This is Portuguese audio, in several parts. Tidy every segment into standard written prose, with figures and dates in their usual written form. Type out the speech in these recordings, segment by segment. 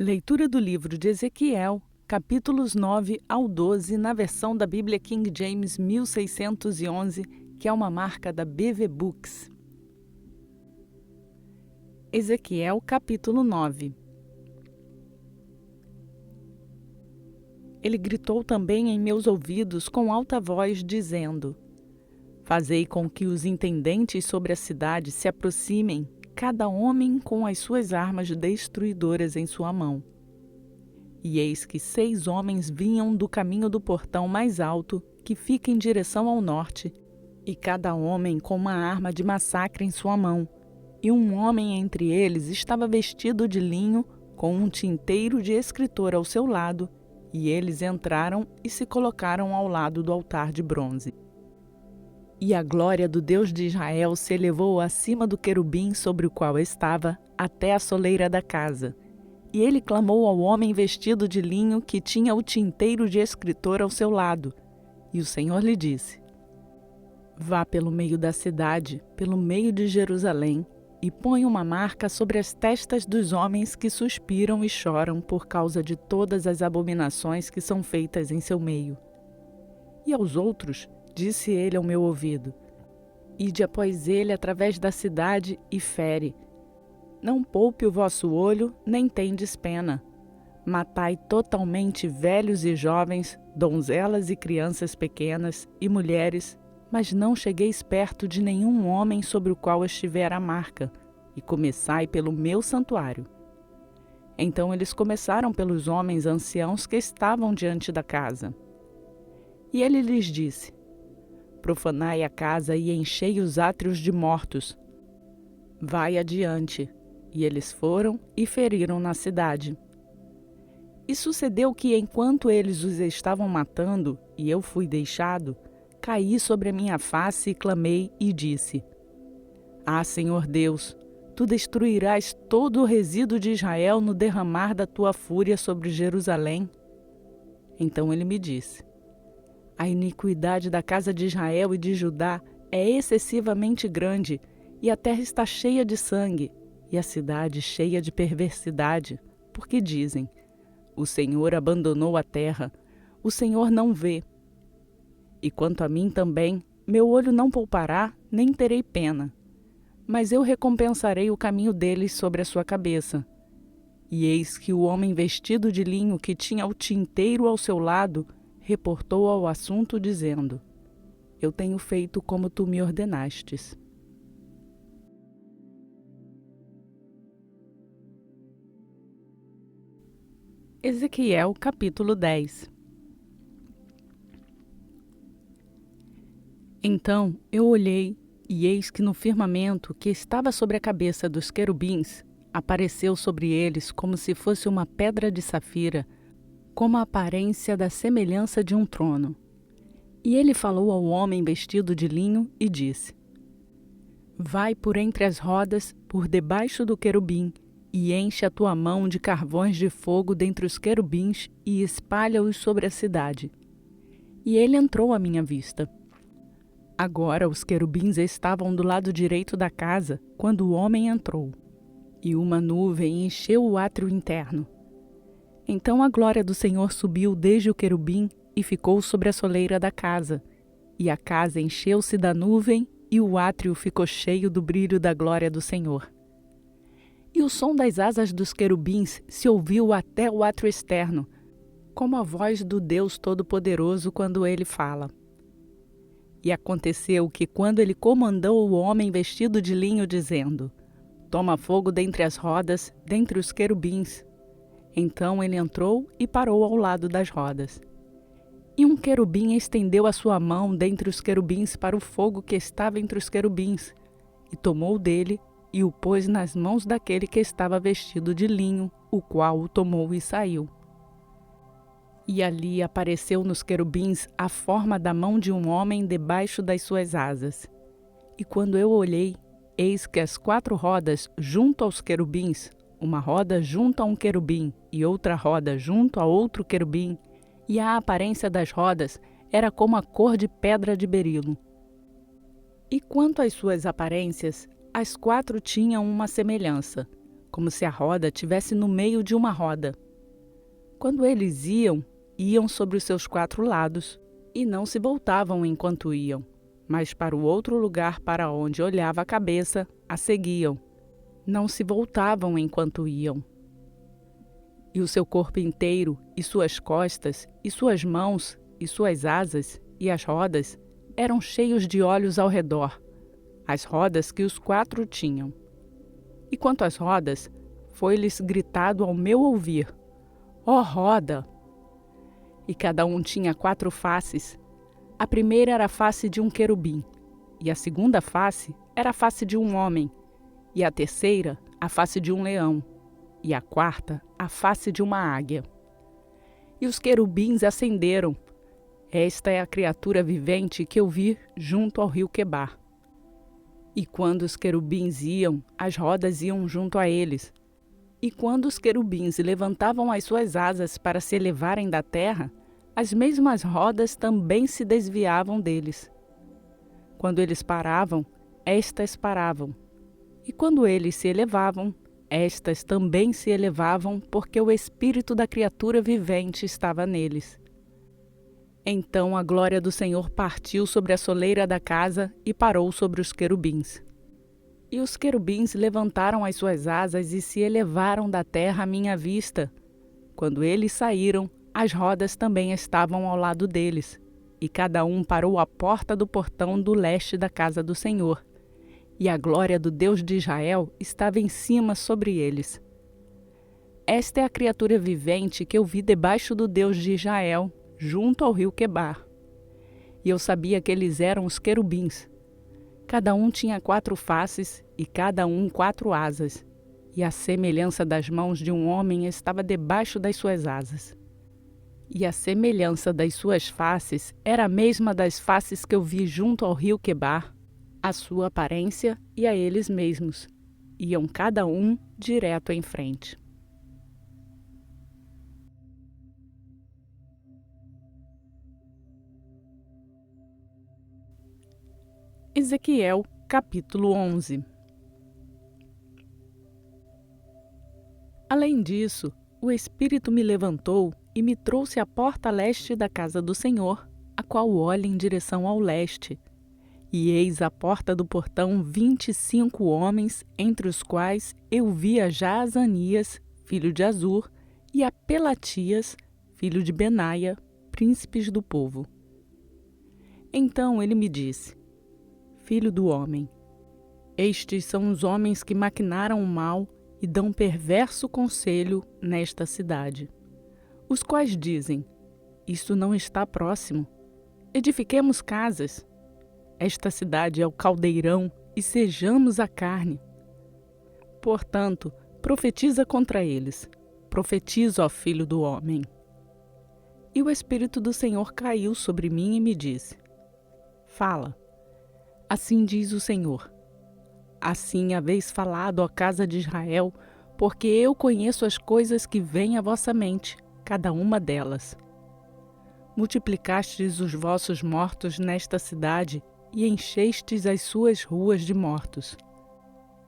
Leitura do livro de Ezequiel, capítulos 9 ao 12, na versão da Bíblia King James 1611, que é uma marca da BV Books. Ezequiel, capítulo 9. Ele gritou também em meus ouvidos com alta voz, dizendo: Fazei com que os intendentes sobre a cidade se aproximem, cada homem com as suas armas destruidoras em sua mão. E eis que 6 homens vinham do caminho do portão mais alto, que fica em direção ao norte, e cada homem com uma arma de massacre em sua mão. E um homem entre eles estava vestido de linho, com um tinteiro de escritor ao seu lado, e eles entraram e se colocaram ao lado do altar de bronze. E a glória do Deus de Israel se elevou acima do querubim sobre o qual estava, até a soleira da casa. E ele clamou ao homem vestido de linho que tinha o tinteiro de escritor ao seu lado. E o Senhor lhe disse: Vá pelo meio da cidade, pelo meio de Jerusalém, e põe uma marca sobre as testas dos homens que suspiram e choram por causa de todas as abominações que são feitas em seu meio. E aos outros, disse ele ao meu ouvido: Ide após ele através da cidade e fere. Não poupe o vosso olho, nem tendes pena. Matai totalmente velhos e jovens, donzelas e crianças pequenas e mulheres, mas não chegueis perto de nenhum homem sobre o qual estiver a marca, e começai pelo meu santuário. Então eles começaram pelos homens anciãos que estavam diante da casa. E ele lhes disse: Profanai a casa e enchei os átrios de mortos. Vai adiante. E eles foram e feriram na cidade. E sucedeu que, enquanto eles os estavam matando, e eu fui deixado, caí sobre a minha face e clamei e disse: Ah, Senhor Deus, tu destruirás todo o resíduo de Israel no derramar da tua fúria sobre Jerusalém? Então ele me disse: A iniquidade da casa de Israel e de Judá é excessivamente grande, e a terra está cheia de sangue, e a cidade cheia de perversidade, porque dizem: O Senhor abandonou a terra, o Senhor não vê. E quanto a mim também, meu olho não poupará, nem terei pena. Mas eu recompensarei o caminho deles sobre a sua cabeça. E eis que o homem vestido de linho que tinha o tinteiro ao seu lado reportou ao assunto, dizendo: Eu tenho feito como tu me ordenastes. Ezequiel, capítulo 10. Então eu olhei, e eis que no firmamento que estava sobre a cabeça dos querubins, apareceu sobre eles como se fosse uma pedra de safira, como a aparência da semelhança de um trono. E ele falou ao homem vestido de linho e disse: Vai por entre as rodas, por debaixo do querubim, e enche a tua mão de carvões de fogo dentre os querubins e espalha-os sobre a cidade. E ele entrou à minha vista. Agora os querubins estavam do lado direito da casa, quando o homem entrou, e uma nuvem encheu o átrio interno. Então a glória do Senhor subiu desde o querubim e ficou sobre a soleira da casa, e a casa encheu-se da nuvem, e o átrio ficou cheio do brilho da glória do Senhor. E o som das asas dos querubins se ouviu até o átrio externo, como a voz do Deus Todo-Poderoso quando ele fala. E aconteceu que, quando ele comandou o homem vestido de linho, dizendo: Toma fogo dentre as rodas, dentre os querubins. Então ele entrou e parou ao lado das rodas. E um querubim estendeu a sua mão dentre os querubins para o fogo que estava entre os querubins, e tomou dele e o pôs nas mãos daquele que estava vestido de linho, o qual o tomou e saiu. E ali apareceu nos querubins a forma da mão de um homem debaixo das suas asas. E quando eu olhei, eis que as 4 rodas junto aos querubins, uma roda junto a um querubim e outra roda junto a outro querubim, e a aparência das rodas era como a cor de pedra de berilo. E quanto às suas aparências, as 4 tinham uma semelhança, como se a roda tivesse no meio de uma roda. Quando eles iam sobre os seus 4 lados, e não se voltavam enquanto iam, mas para o outro lugar para onde olhava a cabeça, a seguiam. Não se voltavam enquanto iam. E o seu corpo inteiro, e suas costas, e suas mãos, e suas asas, e as rodas, eram cheios de olhos ao redor, as rodas que os 4 tinham. E quanto às rodas, foi-lhes gritado ao meu ouvir: ó roda! E cada um tinha 4 faces. A primeira era a face de um querubim, e a segunda face era a face de um homem, e a terceira a face de um leão, e a quarta a face de uma águia. E os querubins acenderam. Esta é a criatura vivente que eu vi junto ao rio Quebar. E quando os querubins iam, as rodas iam junto a eles. E quando os querubins levantavam as suas asas para se elevarem da terra, as mesmas rodas também se desviavam deles. Quando eles paravam, estas paravam. E quando eles se elevavam, estas também se elevavam, porque o espírito da criatura vivente estava neles. Então a glória do Senhor partiu sobre a soleira da casa e parou sobre os querubins. E os querubins levantaram as suas asas e se elevaram da terra à minha vista. Quando eles saíram, as rodas também estavam ao lado deles, e cada um parou à porta do portão do leste da casa do Senhor. E a glória do Deus de Israel estava em cima sobre eles. Esta é a criatura vivente que eu vi debaixo do Deus de Israel, junto ao rio Quebar. E eu sabia que eles eram os querubins. Cada um tinha 4 faces e cada um 4 asas, e a semelhança das mãos de um homem estava debaixo das suas asas. E a semelhança das suas faces era a mesma das faces que eu vi junto ao rio Quebar, a sua aparência e a eles mesmos. Iam cada um direto em frente. Ezequiel, capítulo 11. Além disso, o Espírito me levantou e me trouxe à porta leste da casa do Senhor, a qual olha em direção ao leste. E eis à porta do portão 25 homens, entre os quais eu via Jaazanias, filho de Azur, e a Pelatias, filho de Benaia, príncipes do povo. Então ele me disse: Filho do homem, estes são os homens que maquinaram o mal e dão perverso conselho nesta cidade, os quais dizem: isto não está próximo, edifiquemos casas. Esta cidade é o caldeirão e sejamos a carne. Portanto, profetiza contra eles. Profetiza, ó filho do homem. E o Espírito do Senhor caiu sobre mim e me disse: Fala. Assim diz o Senhor: assim haveis falado, ó casa de Israel, porque eu conheço as coisas que vêm à vossa mente, cada uma delas. Multiplicastes os vossos mortos nesta cidade e enchestes as suas ruas de mortos.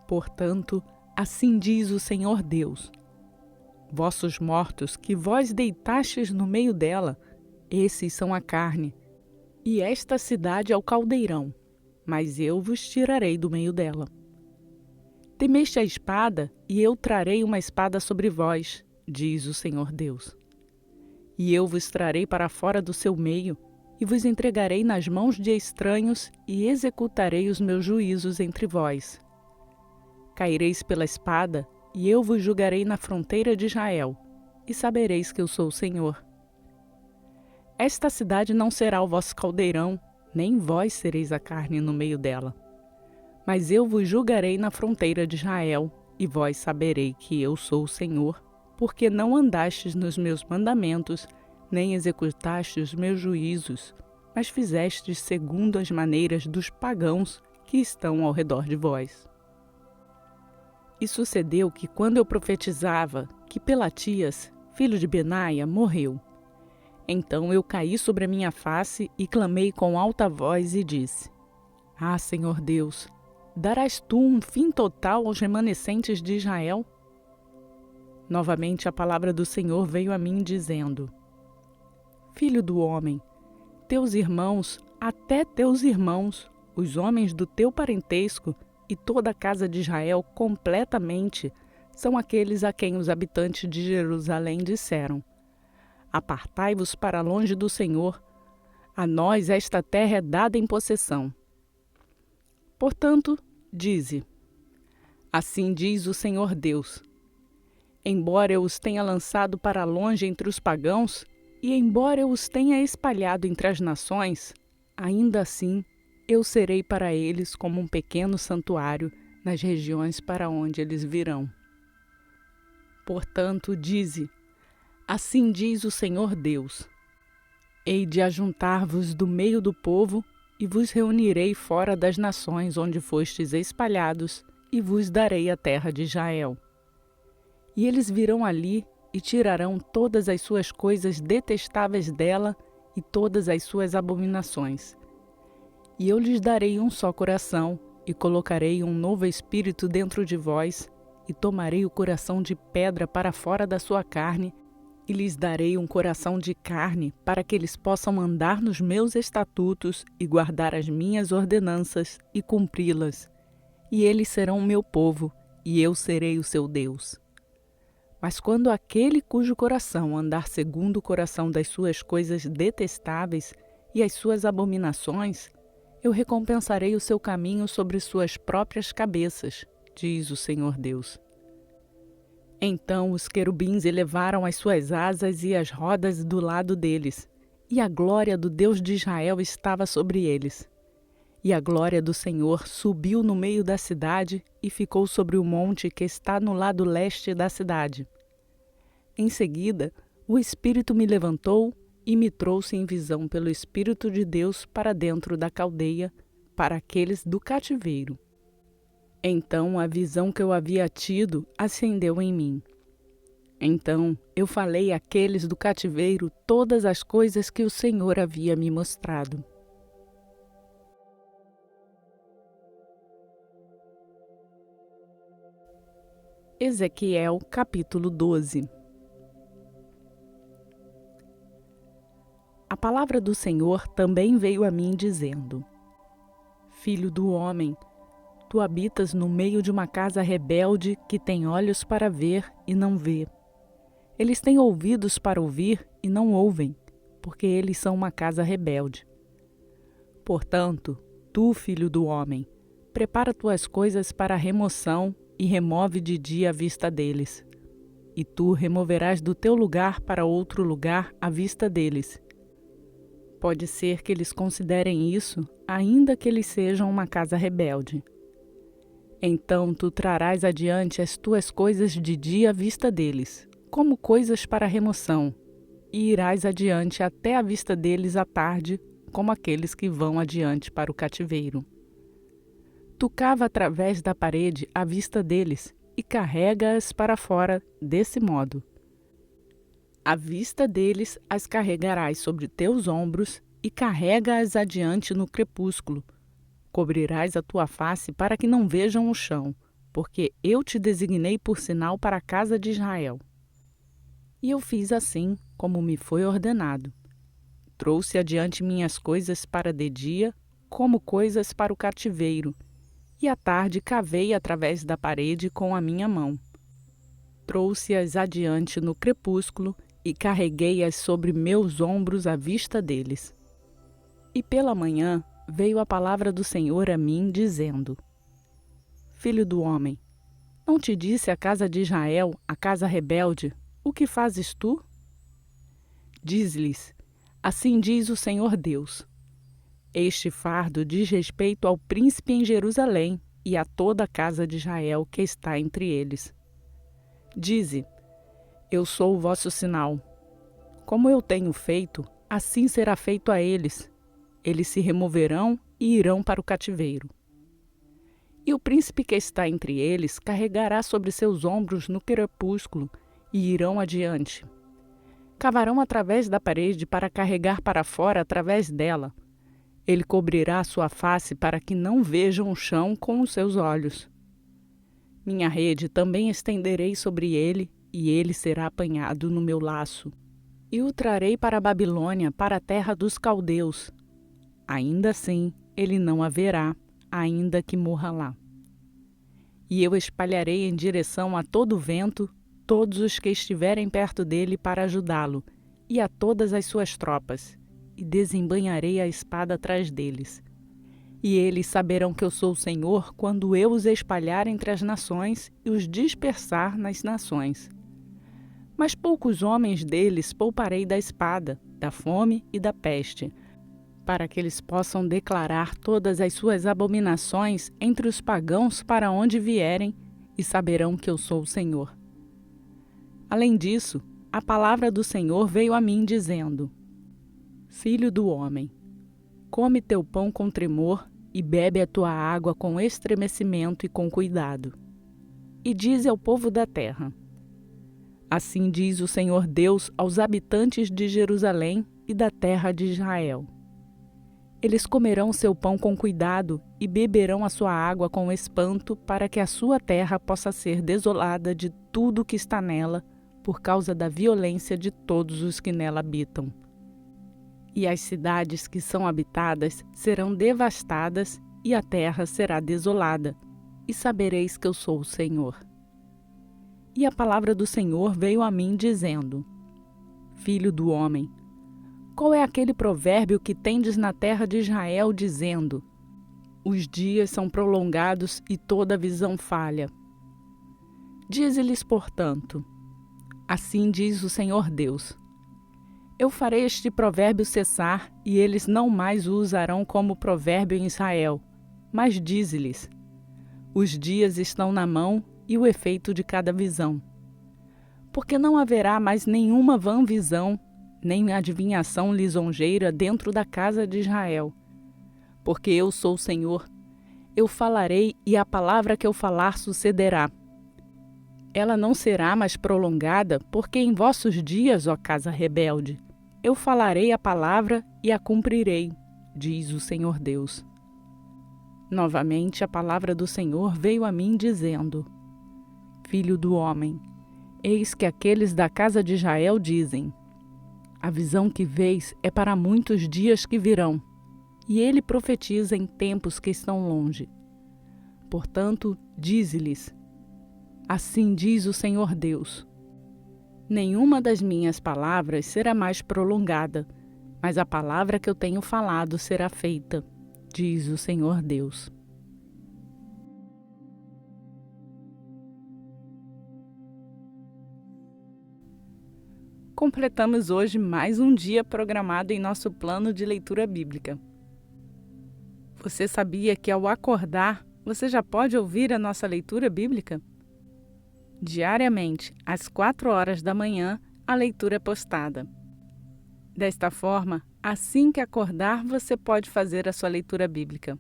Portanto, assim diz o Senhor Deus: vossos mortos que vós deitastes no meio dela, esses são a carne, e esta cidade é o caldeirão, mas eu vos tirarei do meio dela. Temeste a espada, e eu trarei uma espada sobre vós, diz o Senhor Deus. E eu vos trarei para fora do seu meio, e vos entregarei nas mãos de estranhos, e executarei os meus juízos entre vós. Caireis pela espada, e eu vos julgarei na fronteira de Israel, e sabereis que eu sou o Senhor. Esta cidade não será o vosso caldeirão, nem vós sereis a carne no meio dela. Mas eu vos julgarei na fronteira de Israel, e vós saberei que eu sou o Senhor, porque não andastes nos meus mandamentos, nem executastes os meus juízos, mas fizestes segundo as maneiras dos pagãos que estão ao redor de vós. E sucedeu que, quando eu profetizava, que Pelatias, filho de Benaia, morreu. Então eu caí sobre a minha face e clamei com alta voz e disse: Ah, Senhor Deus, darás tu um fim total aos remanescentes de Israel? Novamente a palavra do Senhor veio a mim dizendo: Filho do homem, teus irmãos, até teus irmãos, os homens do teu parentesco e toda a casa de Israel completamente, são aqueles a quem os habitantes de Jerusalém disseram: Apartai-vos para longe do Senhor, a nós esta terra é dada em possessão. Portanto, dize: Assim diz o Senhor Deus: Embora eu os tenha lançado para longe entre os pagãos, e embora eu os tenha espalhado entre as nações, ainda assim eu serei para eles como um pequeno santuário nas regiões para onde eles virão. Portanto, dize: Assim diz o Senhor Deus: Hei de ajuntar-vos do meio do povo, e vos reunirei fora das nações onde fostes espalhados, e vos darei a terra de Israel. E eles virão ali e tirarão todas as suas coisas detestáveis dela e todas as suas abominações. E eu lhes darei um só coração, e colocarei um novo espírito dentro de vós, e tomarei o coração de pedra para fora da sua carne, e lhes darei um coração de carne, para que eles possam andar nos meus estatutos e guardar as minhas ordenanças e cumpri-las. E eles serão o meu povo, e eu serei o seu Deus. Mas quando aquele cujo coração andar segundo o coração das suas coisas detestáveis e as suas abominações, eu recompensarei o seu caminho sobre suas próprias cabeças, diz o Senhor Deus. Então os querubins elevaram as suas asas e as rodas do lado deles, e a glória do Deus de Israel estava sobre eles. E a glória do Senhor subiu no meio da cidade e ficou sobre o monte que está no lado leste da cidade. Em seguida, o Espírito me levantou e me trouxe em visão pelo Espírito de Deus para dentro da caldeia, para aqueles do cativeiro. Então a visão que eu havia tido acendeu em mim. Então eu falei àqueles do cativeiro todas as coisas que o Senhor havia me mostrado. Ezequiel capítulo 12. A palavra do Senhor também veio a mim dizendo: Filho do homem, tu habitas no meio de uma casa rebelde que tem olhos para ver e não vê. Eles têm ouvidos para ouvir e não ouvem, porque eles são uma casa rebelde. Portanto, tu, filho do homem, prepara tuas coisas para a remoção e remove de dia a vista deles. E tu removerás do teu lugar para outro lugar a vista deles. Pode ser que eles considerem isso, ainda que eles sejam uma casa rebelde. Então tu trarás adiante as tuas coisas de dia à vista deles, como coisas para remoção, e irás adiante até a vista deles à tarde, como aqueles que vão adiante para o cativeiro. Tu cava através da parede à vista deles e carrega-as para fora desse modo. À vista deles as carregarás sobre teus ombros e carrega-as adiante no crepúsculo. Cobrirás a tua face para que não vejam o chão, porque eu te designei por sinal para a casa de Israel. E eu fiz assim, como me foi ordenado. Trouxe adiante minhas coisas para de dia, como coisas para o cativeiro, e à tarde cavei através da parede com a minha mão. Trouxe-as adiante no crepúsculo e carreguei-as sobre meus ombros à vista deles. E pela manhã veio a palavra do Senhor a mim, dizendo: Filho do homem, não te disse a casa de Israel, a casa rebelde, o que fazes tu? Diz-lhes: Assim diz o Senhor Deus: Este fardo diz respeito ao príncipe em Jerusalém e a toda a casa de Israel que está entre eles. Dize: Eu sou o vosso sinal. Como eu tenho feito, assim será feito a eles. Eles se removerão e irão para o cativeiro. E o príncipe que está entre eles carregará sobre seus ombros no crepúsculo e irão adiante. Cavarão através da parede para carregar para fora através dela. Ele cobrirá a sua face para que não vejam o chão com os seus olhos. Minha rede também estenderei sobre ele, e ele será apanhado no meu laço. E o trarei para a Babilônia, para a terra dos caldeus. Ainda assim, ele não haverá, ainda que morra lá. E eu espalharei em direção a todo vento todos os que estiverem perto dele para ajudá-lo, e a todas as suas tropas, e desembainharei a espada atrás deles. E eles saberão que eu sou o Senhor quando eu os espalhar entre as nações e os dispersar nas nações. Mas poucos homens deles pouparei da espada, da fome e da peste, para que eles possam declarar todas as suas abominações entre os pagãos para onde vierem, e saberão que eu sou o Senhor. Além disso, a palavra do Senhor veio a mim dizendo: Filho do homem, come teu pão com tremor e bebe a tua água com estremecimento e com cuidado. E dize ao povo da terra: Assim diz o Senhor Deus aos habitantes de Jerusalém e da terra de Israel. Eles comerão seu pão com cuidado e beberão a sua água com espanto, para que a sua terra possa ser desolada de tudo que está nela, por causa da violência de todos os que nela habitam. E as cidades que são habitadas serão devastadas, e a terra será desolada, e sabereis que eu sou o Senhor. E a palavra do Senhor veio a mim dizendo: Filho do homem, qual é aquele provérbio que tendes na terra de Israel, dizendo: Os dias são prolongados e toda visão falha? Dize-lhes, portanto: Assim diz o Senhor Deus: Eu farei este provérbio cessar, e eles não mais o usarão como provérbio em Israel, mas dize-lhes: Os dias estão na mão e o efeito de cada visão. Porque não haverá mais nenhuma vã visão, nem adivinhação lisonjeira dentro da casa de Israel. Porque eu sou o Senhor, eu falarei e a palavra que eu falar sucederá. Ela não será mais prolongada, porque em vossos dias, ó casa rebelde, eu falarei a palavra e a cumprirei, diz o Senhor Deus. Novamente a palavra do Senhor veio a mim dizendo: Filho do homem, eis que aqueles da casa de Israel dizem: A visão que vês é para muitos dias que virão, e ele profetiza em tempos que estão longe. Portanto, dize-lhes: Assim diz o Senhor Deus: Nenhuma das minhas palavras será mais prolongada, mas a palavra que eu tenho falado será feita, diz o Senhor Deus. Completamos hoje mais um dia programado em nosso plano de leitura bíblica. Você sabia que ao acordar, você já pode ouvir a nossa leitura bíblica? Diariamente, às 4 horas da manhã, a leitura é postada. Desta forma, assim que acordar, você pode fazer a sua leitura bíblica.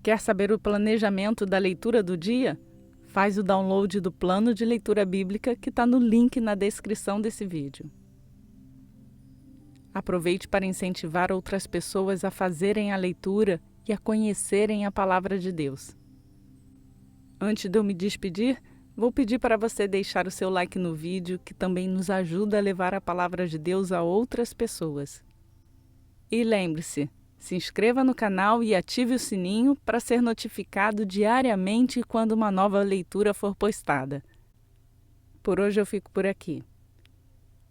Quer saber o planejamento da leitura do dia? Faz o download do plano de leitura bíblica que está no link na descrição desse vídeo. Aproveite para incentivar outras pessoas a fazerem a leitura e a conhecerem a palavra de Deus. Antes de eu me despedir, vou pedir para você deixar o seu like no vídeo, que também nos ajuda a levar a palavra de Deus a outras pessoas. E lembre-se, se inscreva no canal e ative o sininho para ser notificado diariamente quando uma nova leitura for postada. Por hoje eu fico por aqui.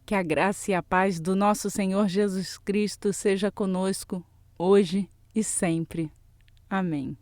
Que a graça e a paz do nosso Senhor Jesus Cristo seja conosco, hoje e sempre. Amém.